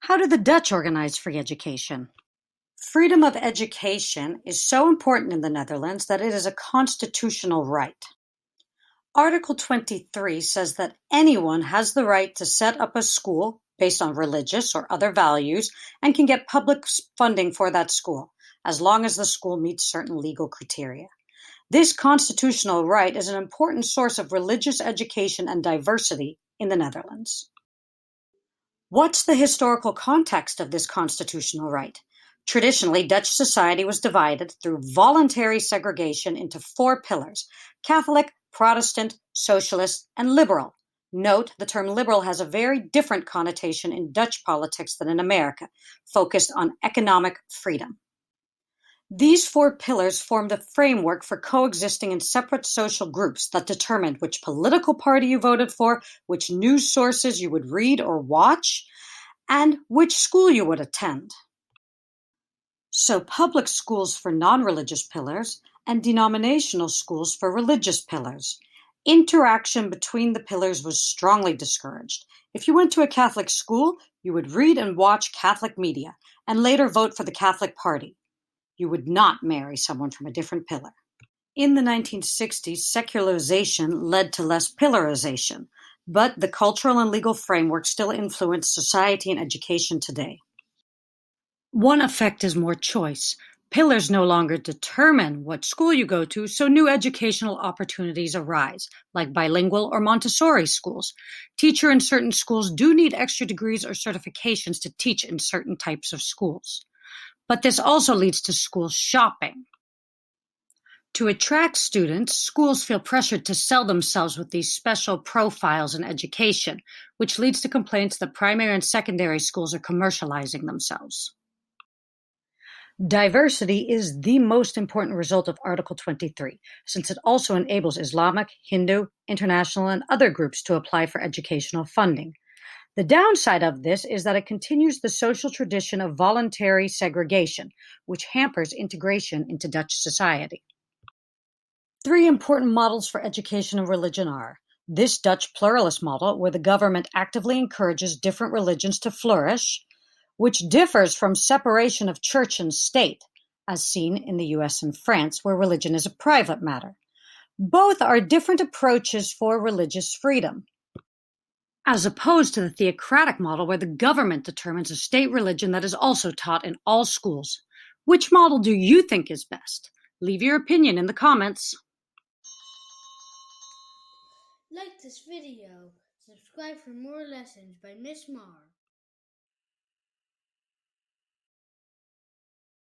How did the Dutch organize free education? Freedom of education is so important in the Netherlands that it is a constitutional right. Article 23 says that anyone has the right to set up a school based on religious or other values and can get public funding for that school, as long as the school meets certain legal criteria. This constitutional right is an important source of religious education and diversity in the Netherlands. What's the historical context of this constitutional right? Traditionally, Dutch society was divided through voluntary segregation into four pillars: Catholic, Protestant, Socialist, and Liberal. Note, the term liberal has a very different connotation in Dutch politics than in America, focused on economic freedom. These four pillars form the framework for coexisting in separate social groups that determined which political party you voted for, which news sources you would read or watch, and which school you would attend. So public schools for non-religious pillars and denominational schools for religious pillars. Interaction between the pillars was strongly discouraged. If you went to a Catholic school, you would read and watch Catholic media and later vote for the Catholic Party. You would not marry someone from a different pillar. In the 1960s, secularization led to less pillarization, but the cultural and legal framework still influence society and education today. One effect is more choice. Pillars no longer determine what school you go to, so new educational opportunities arise, like bilingual or Montessori schools. Teachers in certain schools do need extra degrees or certifications to teach in certain types of schools. But this also leads to school shopping. To attract students, schools feel pressured to sell themselves with these special profiles in education, which leads to complaints that primary and secondary schools are commercializing themselves. Diversity is the most important result of Article 23, since it also enables Islamic, Hindu, international, and other groups to apply for educational funding. The downside of this is that it continues the social tradition of voluntary segregation, which hampers integration into Dutch society. Three important models for education and religion are this Dutch pluralist model, where the government actively encourages different religions to flourish, which differs from separation of church and state, as seen in the US and France, where religion is a private matter. Both are different approaches for religious freedom, as opposed to the theocratic model where the government determines a state religion that is also taught in all schools. Which model do you think is best? Leave your opinion in the comments. Like this video. Subscribe for more lessons by Miss Mar.